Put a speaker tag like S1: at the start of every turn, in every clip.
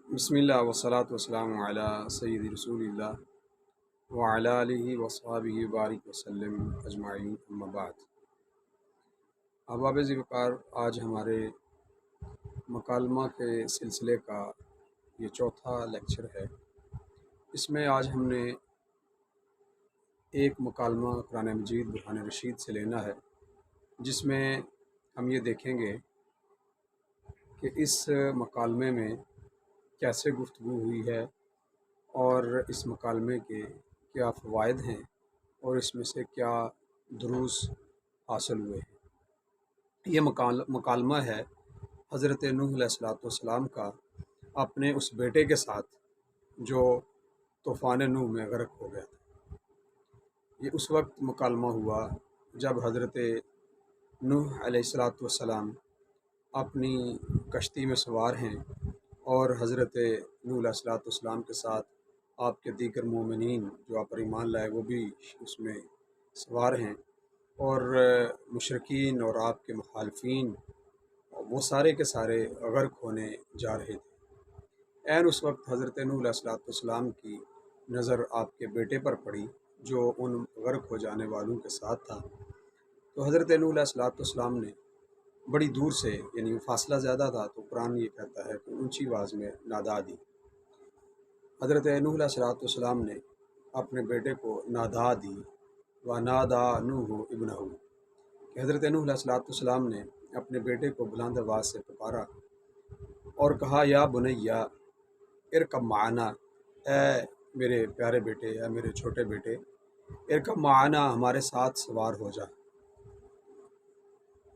S1: بسم اللہ والصلاة والسلام علی سید رسول اللہ وعلی آلہ وصحبہ بارک وسلم اجمعین، اما بعد۔ احباب ذوقار، آج ہمارے مکالمہ کے سلسلے کا یہ چوتھا لیکچر ہے۔ اس میں آج ہم نے ایک مکالمہ قرآن مجید برہان رشید سے لینا ہے، جس میں ہم یہ دیکھیں گے کہ اس مکالمے میں کیسے گفتگو ہوئی ہے اور اس مکالمے کے کیا فوائد ہیں اور اس میں سے کیا دروس حاصل ہوئے ہیں۔ یہ مکالمہ ہے حضرت نوح علیہ السلام کا اپنے اس بیٹے کے ساتھ جو طوفان نوح میں غرق ہو گیا تھا۔ یہ اس وقت مکالمہ ہوا جب حضرت نوح علیہ السلام اپنی کشتی میں سوار ہیں اور حضرت نوح علیہ السلام کے ساتھ آپ کے دیگر مومنین جو آپ پر ایمان لائے وہ بھی اس میں سوار ہیں، اور مشرکین اور آپ کے مخالفین وہ سارے کے سارے غرق ہونے جا رہے تھے۔ عین اس وقت حضرت نوح علیہ السلام کی نظر آپ کے بیٹے پر پڑی جو ان غرق ہو جانے والوں کے ساتھ تھا۔ تو حضرت نوح علیہ السلام نے بڑی دور سے، یعنی فاصلہ زیادہ تھا تو قرآن یہ کہتا ہے کہ اونچی آواز میں نادا دی۔ حضرت نوح علیہ السلام نے اپنے بیٹے کو نادا دی، وَنَادَى نُوحُ ابْنَهُ، کہ حضرت نوح علیہ السلام نے اپنے بیٹے کو بلند آواز سے پکارا اور کہا، یا بنیا ارکب معنا، اے میرے پیارے بیٹے، اے میرے چھوٹے بیٹے، ارکب معنا، ہمارے ساتھ سوار ہو جا۔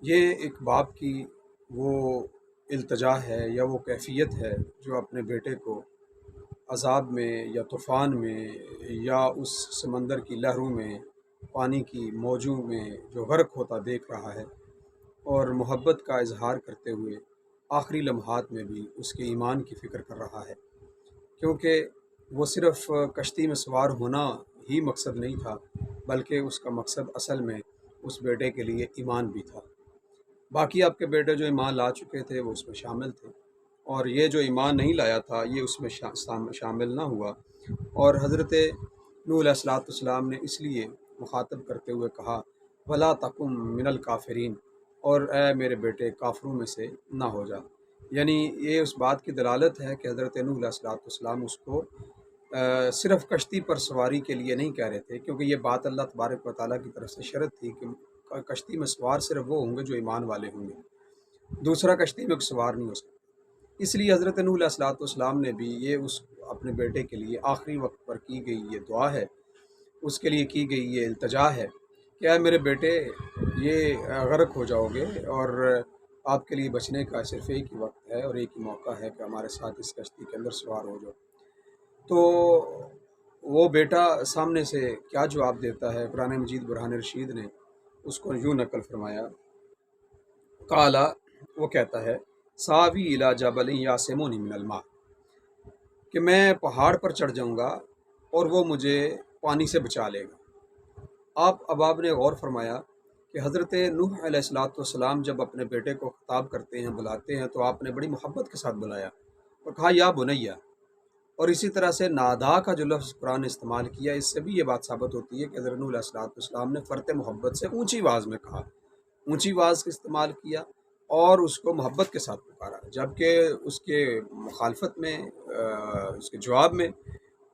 S1: یہ ایک باپ کی وہ التجا ہے یا وہ کیفیت ہے جو اپنے بیٹے کو عذاب میں یا طوفان میں یا اس سمندر کی لہروں میں، پانی کی موجوں میں جو غرق ہوتا دیکھ رہا ہے، اور محبت کا اظہار کرتے ہوئے آخری لمحات میں بھی اس کے ایمان کی فکر کر رہا ہے، کیونکہ وہ صرف کشتی میں سوار ہونا ہی مقصد نہیں تھا، بلکہ اس کا مقصد اصل میں اس بیٹے کے لیے ایمان بھی تھا۔ باقی آپ کے بیٹے جو ایمان لا چکے تھے وہ اس میں شامل تھے، اور یہ جو ایمان نہیں لایا تھا یہ اس میں شامل نہ ہوا۔ اور حضرت نوح علیہ السلام نے اس لیے مخاطب کرتے ہوئے کہا، وَلَا تَكُن مِّنَ الْكَافِرِينَ، اور اے میرے بیٹے کافروں میں سے نہ ہو جا۔ یعنی یہ اس بات کی دلالت ہے کہ حضرت نوح علیہ السلام اس کو صرف کشتی پر سواری کے لیے نہیں کہہ رہے تھے، کیونکہ یہ بات اللہ تبارک و تعالیٰ کی طرف سے شرط تھی کہ کشتی میں سوار صرف وہ ہوں گے جو ایمان والے ہوں گے، دوسرا کشتی میں سوار نہیں ہو سکتا۔ اس لیے حضرت نوح علیہ السلام نے بھی یہ اس اپنے بیٹے کے لیے آخری وقت پر کی گئی یہ دعا ہے، اس کے لیے کی گئی یہ التجا ہے کہ اے میرے بیٹے، یہ غرق ہو جاؤ گے، اور آپ کے لیے بچنے کا صرف ایک ہی وقت ہے اور ایک ہی موقع ہے کہ ہمارے ساتھ اس کشتی کے اندر سوار ہو جاؤ۔ تو وہ بیٹا سامنے سے کیا جواب دیتا ہے؟ قرآن مجید برہان رشید نے اس کو یوں نقل فرمایا، قالا، وہ کہتا ہے، ساوی الی جبل یعصمنی من الماء، کہ میں پہاڑ پر چڑھ جاؤں گا اور وہ مجھے پانی سے بچا لے گا۔ اب آپ نے غور فرمایا کہ حضرت نوح علیہ السلام جب اپنے بیٹے کو خطاب کرتے ہیں، بلاتے ہیں، تو آپ نے بڑی محبت کے ساتھ بلایا اور کہا یا بنیا، اور اسی طرح سے نادا کا جو لفظ قرآن نے استعمال کیا، اس سے بھی یہ بات ثابت ہوتی ہے کہ حضرت نوح علیہ السلام نے فرط محبت سے اونچی آواز میں کہا، اونچی آواز کا استعمال کیا اور اس کو محبت کے ساتھ پکارا، جبکہ اس کے مخالفت میں اس کے جواب میں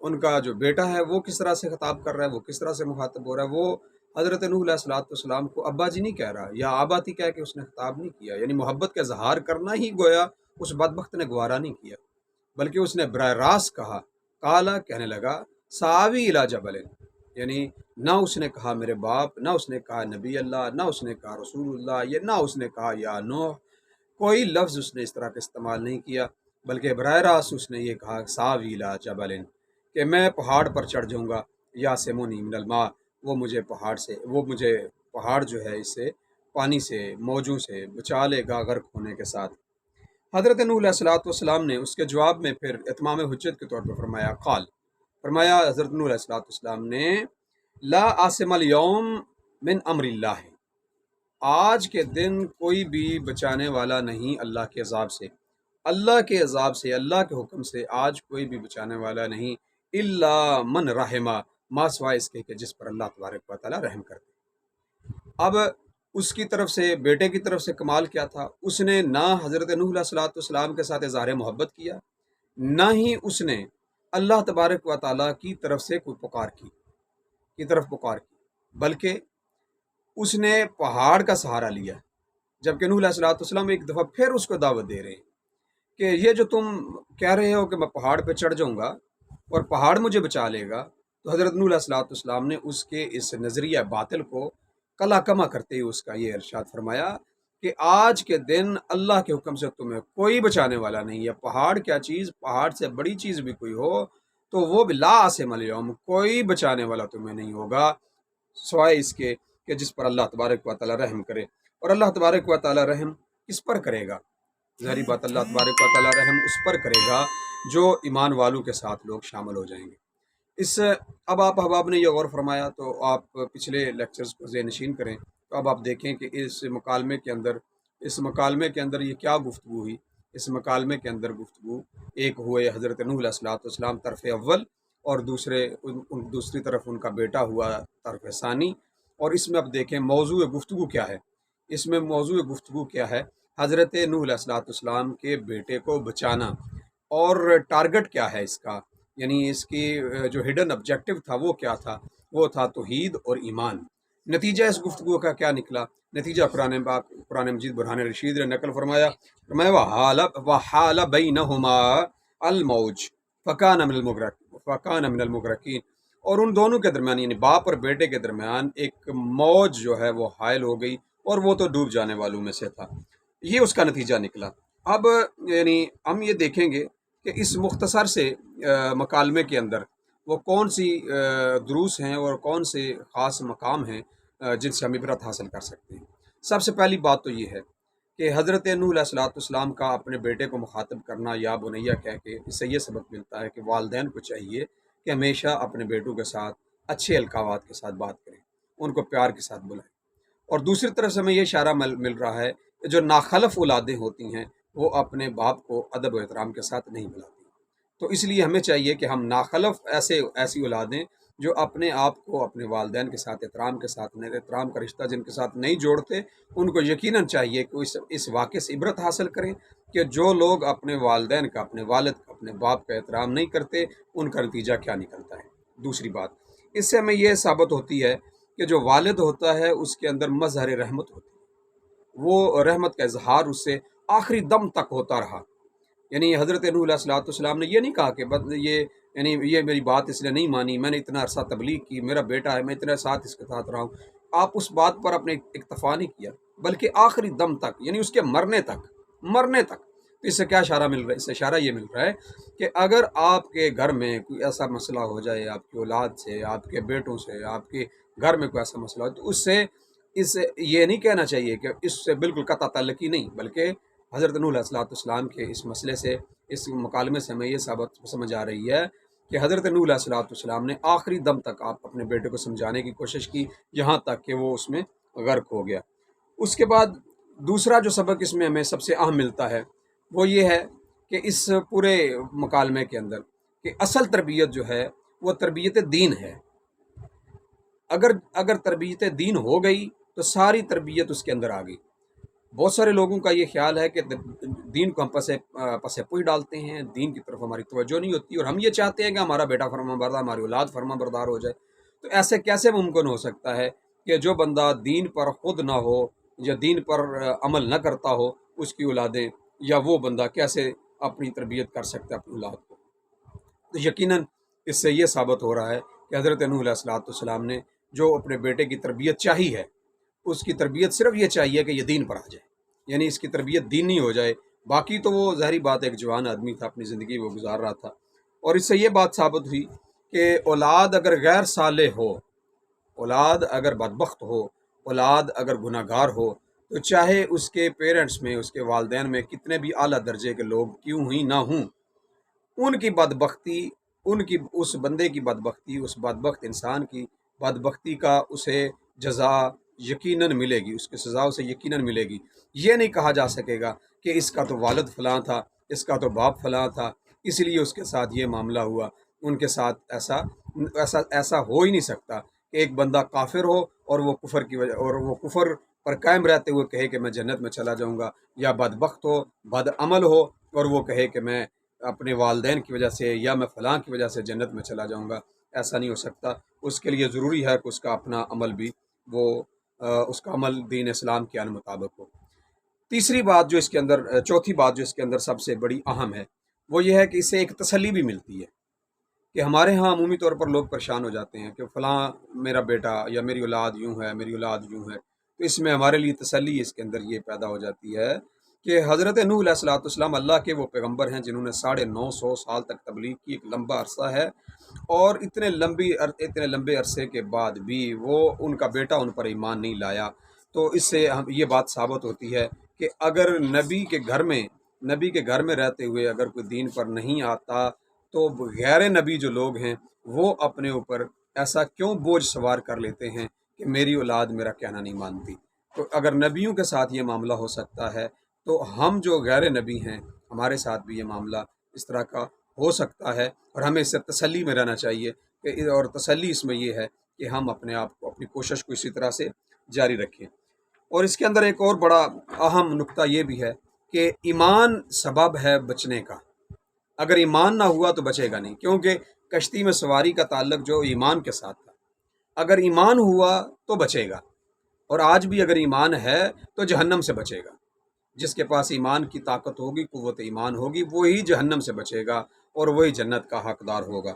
S1: ان کا جو بیٹا ہے وہ کس طرح سے خطاب کر رہا ہے، وہ کس طرح سے مخاطب ہو رہا ہے، وہ حضرت نوح علیہ السلام کو ابا جی نہیں کہہ رہا یا آباتی کہہ کے اس نے خطاب نہیں کیا، یعنی محبت کا اظہار کرنا ہی گویا اس بدبخت نے گوارا نہیں کیا، بلکہ اس نے براہ راست کہا، کالا، کہنے لگا، ساوی الی جبل، یعنی نہ اس نے کہا میرے باپ، نہ اس نے کہا نبی اللہ، نہ اس نے کہا رسول اللہ، یہ نہ اس نے کہا یا نوح، کوئی لفظ اس نے اس طرح کا استعمال نہیں کیا، بلکہ براہ راست اس نے یہ کہا، ساوی الی جبل، کہ میں پہاڑ پر چڑھ جاؤں گا، یا سمونی من الماء، وہ مجھے پہاڑ جو ہے اس سے پانی سے، موجوں سے بچا لے گا غرق ہونے کے ساتھ۔ حضرت نوح علیہ السلام نے اس کے جواب میں پھر اتمام حجت کے طور پر فرمایا حضرت نوح علیہ السلام نے، لا عاصم اليوم من امر اللہ، آج کے دن کوئی بھی بچانے والا نہیں اللہ کے عذاب سے، اللہ کے عذاب سے، اللہ کے حکم سے آج کوئی بھی بچانے والا نہیں، الا من رحمہ، ما سوائے اس کے کہ جس پر اللہ تبارک و تعالیٰ رحم کرتے۔ اب اس کی طرف سے، بیٹے کی طرف سے کمال کیا تھا؟ اس نے نہ حضرت نوح علیہ الصلوۃ والسلام کے ساتھ اظہار محبت کیا، نہ ہی اس نے اللہ تبارک و تعالیٰ کی طرف سے کوئی پکار کی، بلکہ اس نے پہاڑ کا سہارا لیا، جبکہ نوح علیہ الصلوۃ والسلام ایک دفعہ پھر اس کو دعوت دے رہے ہیں کہ یہ جو تم کہہ رہے ہو کہ میں پہاڑ پہ چڑھ جاؤں گا اور پہاڑ مجھے بچا لے گا، تو حضرت نوح علیہ الصلوۃ والسلام نے اس کے اس نظریہ باطل کو کلا کما کرتے ہوئے اس کا یہ ارشاد فرمایا کہ آج کے دن اللہ کے حکم سے تمہیں کوئی بچانے والا نہیں ہے۔ پہاڑ کیا چیز، پہاڑ سے بڑی چیز بھی کوئی ہو تو وہ بھی لا عاصم اليوم، کوئی بچانے والا تمہیں نہیں ہوگا سوائے اس کے کہ جس پر اللہ تبارک و تعالیٰ رحم کرے۔ اور اللہ تبارک و تعالیٰ رحم کس پر کرے گا؟ ظاہری بات، اللہ تبارک و تعالیٰ رحم اس پر کرے گا جو ایمان والوں کے ساتھ لوگ شامل ہو جائیں گے۔ اب آپ احباب نے یہ غور فرمایا تو آپ پچھلے لیکچرز کو ذہن نشین کریں تو اب آپ دیکھیں کہ اس مکالمے کے اندر یہ کیا گفتگو ہوئی۔ اس مکالمے کے اندر گفتگو ایک ہوئے حضرت نوح علیہ الصلوۃ والسلام طرف اول، اور دوسری طرف ان کا بیٹا ہوا طرف ثانی۔ اور اس میں اب دیکھیں موضوع گفتگو کیا ہے۔ اس میں موضوع گفتگو کیا ہے؟ حضرت نوح علیہ الصلوۃ والسلام کے بیٹے کو بچانا، اور ٹارگٹ کیا ہے اس کا، یعنی اس کی جو ہڈن آبجیکٹو تھا وہ کیا تھا؟ وہ تھا توحید اور ایمان۔ نتیجہ اس گفتگو کا کیا نکلا؟ نتیجہ قرآن مجید برہان رشید نے نقل فرمایا، وَحَالَ بَيْنَهُمَا الْمَوْجُ فَكَانَ مِنَ الْمُغْرَقِينَ، اور ان دونوں کے درمیان یعنی باپ اور بیٹے کے درمیان ایک موج جو ہے وہ حائل ہو گئی، اور وہ تو ڈوب جانے والوں میں سے تھا۔ یہ اس کا نتیجہ نکلا۔ اب یعنی ہم یہ دیکھیں گے کہ اس مختصر سے مکالمے کے اندر وہ کون سی دروس ہیں اور کون سے خاص مقام ہیں جن سے ہم عبرت حاصل کر سکتے ہیں۔ سب سے پہلی بات تو یہ ہے کہ حضرت نوح علیہ الصلوۃ والسلام کا اپنے بیٹے کو مخاطب کرنا یا بنیا کہہ کے، اس سے یہ سبق ملتا ہے کہ والدین کو چاہیے کہ ہمیشہ اپنے بیٹوں کے ساتھ اچھے القابات کے ساتھ بات کریں، ان کو پیار کے ساتھ بلائیں۔ اور دوسری طرف سے ہمیں یہ اشارہ مل رہا ہے کہ جو ناخلف اولادیں ہوتی ہیں وہ اپنے باپ کو ادب و احترام کے ساتھ نہیں بلاتی۔ تو اس لیے ہمیں چاہیے کہ ہم ناخلف ایسی اولادیں جو اپنے آپ کو اپنے والدین کے ساتھ احترام کا رشتہ جن کے ساتھ نہیں جوڑتے، ان کو یقیناً چاہیے کہ اس واقعے سے عبرت حاصل کریں کہ جو لوگ اپنے والدین کا، اپنے والد کا، اپنے باپ کا احترام نہیں کرتے، ان کا نتیجہ کیا نکلتا ہے۔ دوسری بات، اس سے ہمیں یہ ثابت ہوتی ہے کہ جو والد ہوتا ہے اس کے اندر مظہر رحمت ہوتی ہے، وہ رحمت کا اظہار اس سے آخری دم تک ہوتا رہا۔ یعنی حضرت نوح علیہ الصلوۃ والسلام نے یہ نہیں کہا کہ یہ میری بات اس لیے نہیں مانی، میں نے اتنا عرصہ تبلیغ کی، میرا بیٹا ہے، میں اتنے ساتھ اس کے ساتھ رہا ہوں۔ آپ اس بات پر اپنے اکتفا نہیں کیا، بلکہ آخری دم تک، یعنی اس کے مرنے تک۔ تو اس سے کیا اشارہ مل رہا ہے؟ اس سے اشارہ یہ مل رہا ہے کہ اگر آپ کے گھر میں کوئی ایسا مسئلہ ہو جائے، آپ کی اولاد سے، آپ کے بیٹوں سے، آپ کے گھر میں کوئی ایسا مسئلہ ہو، تو اس سے یہ نہیں کہنا چاہیے کہ اس سے بالکل قطع تعلقی نہیں، بلکہ حضرت نوح علیہ الصلوۃ والسلام کے اس مسئلے سے، اس مکالمے سے ہمیں یہ ثابت سمجھ آ رہی ہے کہ حضرت نوح علیہ الصلوۃ والسلام نے آخری دم تک آپ اپنے بیٹے کو سمجھانے کی کوشش کی، یہاں تک کہ وہ اس میں غرق ہو گیا۔ اس کے بعد دوسرا جو سبق اس میں ہمیں سب سے اہم ملتا ہے وہ یہ ہے کہ اس پورے مکالمے کے اندر کہ اصل تربیت جو ہے وہ تربیت دین ہے۔ اگر تربیت دین ہو گئی تو ساری تربیت اس کے اندر آ گئی۔ بہت سارے لوگوں کا یہ خیال ہے کہ دین کو ہم پسے پوئی ڈالتے ہیں، دین کی طرف ہماری توجہ نہیں ہوتی، اور ہم یہ چاہتے ہیں کہ ہمارا بیٹا فرما بردار، ہماری اولاد فرما بردار ہو جائے۔ تو ایسے کیسے ممکن ہو سکتا ہے کہ جو بندہ دین پر خود نہ ہو یا دین پر عمل نہ کرتا ہو، اس کی اولادیں یا وہ بندہ کیسے اپنی تربیت کر سکتا ہے اپنی اولاد کو؟ تو یقیناً اس سے یہ ثابت ہو رہا ہے کہ حضرت نوح علیہ الصلوۃ والسلام نے جو اپنے بیٹے کی تربیت چاہی ہے، اس کی تربیت صرف یہ چاہیے کہ یہ دین پر آ جائے، یعنی اس کی تربیت دینی ہو جائے۔ باقی تو وہ ظاہری بات ایک جوان آدمی تھا، اپنی زندگی وہ گزار رہا تھا، اور اس سے یہ بات ثابت ہوئی کہ اولاد اگر غیر صالح ہو، اولاد اگر بدبخت ہو، اولاد اگر گناہ گار ہو، تو چاہے اس کے پیرنٹس میں، اس کے والدین میں کتنے بھی اعلیٰ درجے کے لوگ کیوں ہی نہ ہوں، ان کی بدبختی، اس بندے کی بدبختی، اس بدبخت انسان کی بدبختی کا اسے جزا یقیناً ملے گی، اس کی سزا اسے یقیناً ملے گی۔ یہ نہیں کہا جا سکے گا کہ اس کا تو والد فلاں تھا، اس کا تو باپ فلاں تھا، اس لیے اس کے ساتھ یہ معاملہ ہوا۔ ان کے ساتھ ایسا ہو ہی نہیں سکتا کہ ایک بندہ کافر ہو اور وہ کفر پر قائم رہتے ہوئے کہے کہ میں جنت میں چلا جاؤں گا، یا بدبخت ہو، بد عمل ہو اور وہ کہے کہ میں اپنے والدین کی وجہ سے یا میں فلاں کی وجہ سے جنت میں چلا جاؤں گا۔ ایسا نہیں ہو سکتا۔ اس کے لیے ضروری ہے کہ اس کا اپنا عمل بھی اس کا عمل دین اسلام کے مطابق ہو۔ تیسری بات جو اس کے اندر چوتھی بات جو اس کے اندر سب سے بڑی اہم ہے، وہ یہ ہے کہ اس سے ایک تسلی بھی ملتی ہے کہ ہمارے ہاں عمومی طور پر لوگ پریشان ہو جاتے ہیں کہ فلاں میرا بیٹا یا میری اولاد یوں ہے، میری اولاد یوں ہے، تو اس میں ہمارے لیے تسلی اس کے اندر یہ پیدا ہو جاتی ہے کہ حضرت نوح علیہ الصلوۃ والسلام اللہ کے وہ پیغمبر ہیں جنہوں نے 950 سال تک تبلیغ کی، ایک لمبا عرصہ ہے، اور اتنے لمبے عرصے کے بعد بھی وہ ان کا بیٹا ان پر ایمان نہیں لایا۔ تو اس سے یہ بات ثابت ہوتی ہے کہ اگر نبی کے گھر میں رہتے ہوئے اگر کوئی دین پر نہیں آتا تو غیر نبی جو لوگ ہیں وہ اپنے اوپر ایسا کیوں بوجھ سوار کر لیتے ہیں کہ میری اولاد میرا کہنا نہیں مانتی۔ تو اگر نبیوں کے ساتھ یہ معاملہ ہو سکتا ہے تو ہم جو غیر نبی ہیں ہمارے ساتھ بھی یہ معاملہ اس طرح کا ہو سکتا ہے، اور ہمیں اس سے تسلی میں رہنا چاہیے اور تسلی اس میں یہ ہے کہ ہم اپنے آپ کو، اپنی کوشش کو اسی طرح سے جاری رکھیں۔ اور اس کے اندر ایک اور بڑا اہم نقطہ یہ بھی ہے کہ ایمان سبب ہے بچنے کا۔ اگر ایمان نہ ہوا تو بچے گا نہیں، کیونکہ کشتی میں سواری کا تعلق جو ایمان کے ساتھ تھا، اگر ایمان ہوا تو بچے گا، اور آج بھی اگر ایمان ہے تو جہنم سے بچے گا۔ جس کے پاس ایمان کی طاقت ہوگی، قوت ایمان ہوگی، وہی جہنم سے بچے گا اور وہی جنت کا حقدار ہوگا۔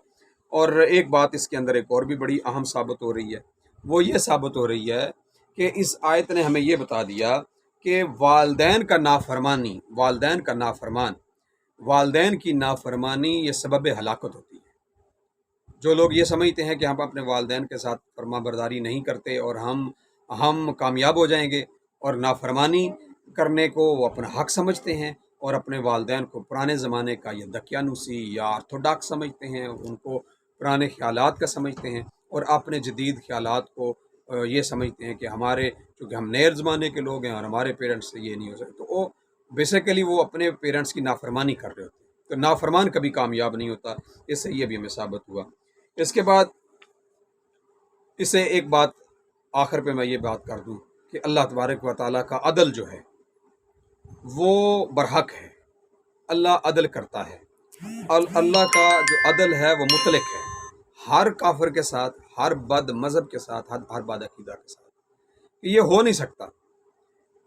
S1: اور ایک بات اس کے اندر ایک اور بھی بڑی اہم ثابت ہو رہی ہے، وہ یہ ثابت ہو رہی ہے کہ اس آیت نے ہمیں یہ بتا دیا کہ والدین کی نافرمانی یہ سبب ہلاکت ہوتی ہے۔ جو لوگ یہ سمجھتے ہیں کہ ہم اپنے والدین کے ساتھ فرما برداری نہیں کرتے اور ہم کامیاب ہو جائیں گے، اور نافرمانی کرنے کو وہ اپنا حق سمجھتے ہیں، اور اپنے والدین کو پرانے زمانے کا یا دقیانوسی یا آرتھوڈاکس سمجھتے ہیں، ان کو پرانے خیالات کا سمجھتے ہیں، اور اپنے جدید خیالات کو یہ سمجھتے ہیں کہ چونکہ ہم نئے زمانے کے لوگ ہیں اور ہمارے پیرنٹس سے یہ نہیں ہو سکتا، تو بیسیکلی وہ اپنے پیرنٹس کی نافرمانی کر رہے ہوتے ہیں۔ تو نافرمان کبھی کامیاب نہیں ہوتا۔ اس سے یہ بھی ہمیں ثابت ہوا۔ اس کے بعد اس سے ایک بات آخر پہ میں یہ بات کر دوں کہ اللہ تبارک و تعالیٰ کا عدل جو ہے وہ برحق ہے۔ اللہ عدل کرتا ہے، اللہ کا جو عدل ہے وہ مطلق ہے، ہر کافر کے ساتھ، ہر بد مذہب کے ساتھ، ہر بد عقیدہ کے ساتھ۔ یہ ہو نہیں سکتا۔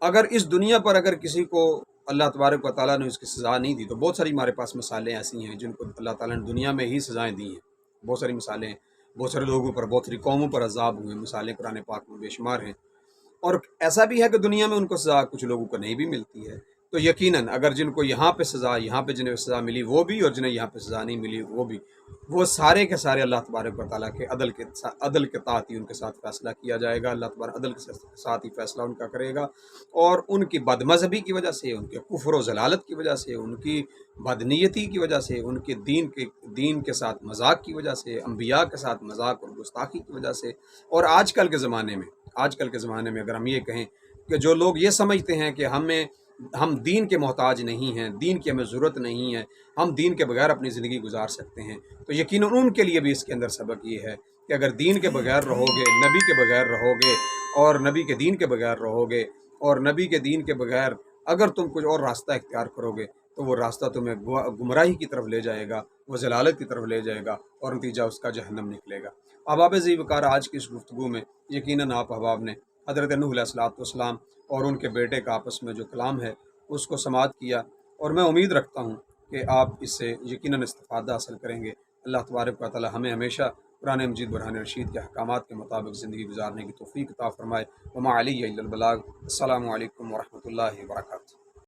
S1: اگر اس دنیا پر اگر کسی کو اللہ تبارک و تعالیٰ نے اس کی سزا نہیں دی، تو بہت ساری ہمارے پاس مثالیں ایسی ہیں جن کو اللہ تعالیٰ نے دنیا میں ہی سزائیں دی ہیں۔ بہت ساری مثالیں ہیں، بہت سارے لوگوں پر، بہت ساری قوموں پر عذاب ہوئے، مثالیں قرآن پاک میں بے شمار ہیں۔ اور ایسا بھی ہے کہ دنیا میں ان کو سزا کچھ لوگوں کو نہیں بھی ملتی ہے۔ تو یقیناً اگر جن کو یہاں پہ جنہیں سزا ملی وہ بھی، اور جنہیں یہاں پہ سزا نہیں ملی وہ بھی، وہ سارے کے سارے اللہ تبارک و تعالیٰ کے عدل کے تحت ہی ان کے ساتھ فیصلہ کیا جائے گا۔ اللہ تبارک عدل کے ساتھ ہی فیصلہ ان کا کرے گا، اور ان کی بد مذہبی کی وجہ سے، ان کے کفر و ضلالت کی وجہ سے، ان کی بدنیتی کی وجہ سے، ان کے دین کے ساتھ مذاق کی وجہ سے، انبیاء کے ساتھ مذاق اور گستاخی کی وجہ سے، اور آج کل کے زمانے میں اگر ہم یہ کہیں کہ جو لوگ یہ سمجھتے ہیں کہ ہم دین کے محتاج نہیں ہیں، دین کی ہمیں ضرورت نہیں ہے، ہم دین کے بغیر اپنی زندگی گزار سکتے ہیں، تو یقیناً ان کے لیے بھی اس کے اندر سبق یہ ہے کہ اگر دین کے بغیر رہو گے، نبی کے بغیر رہو گے، اور نبی کے دین کے بغیر رہو گے، اور نبی کے دین کے بغیر اگر تم کچھ اور راستہ اختیار کرو گے تو وہ راستہ تمہیں گمراہی کی طرف لے جائے گا، وہ ضلالت کی طرف لے جائے گا، اور نتیجہ اس کا جہنم نکلے گا۔ احباب ذی وقار، آج کی اس گفتگو میں یقیناً آپ احباب نے حضرت نوح علیہ الصلوۃ والسلام اور ان کے بیٹے کا آپس میں جو کلام ہے اس کو سماعت کیا، اور میں امید رکھتا ہوں کہ آپ اس سے یقیناً استفادہ حاصل کریں گے۔ اللہ تبارک و تعالی ہمیں ہمیشہ قرآن مجید برہان رشید کے احکامات کے مطابق زندگی گزارنے کی توفیق عطا فرمائے۔ وما علی الا البلاغ۔ السلام علیکم ورحمۃ اللہ وبرکاتہ۔